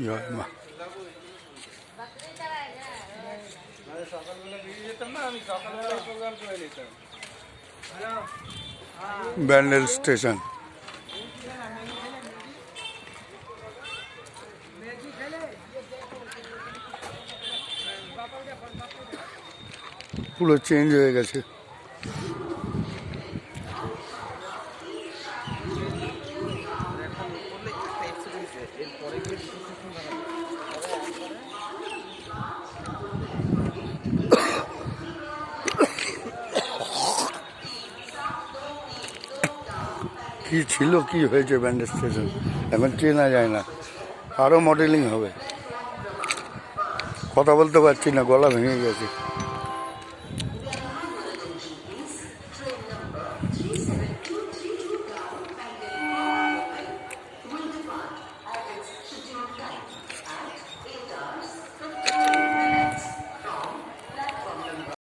জয় মা। ব্যান্ডেল স্টেশন। পুরো চেঞ্জ হয়ে গেছে। কি ছিল কি হয়েছে ব্যান্ডেল স্টেশন এখন চেনা যায় না, আরও মডেলিং হবে। কথা বলতে পারছি না, গলা ভেঙে গেছে।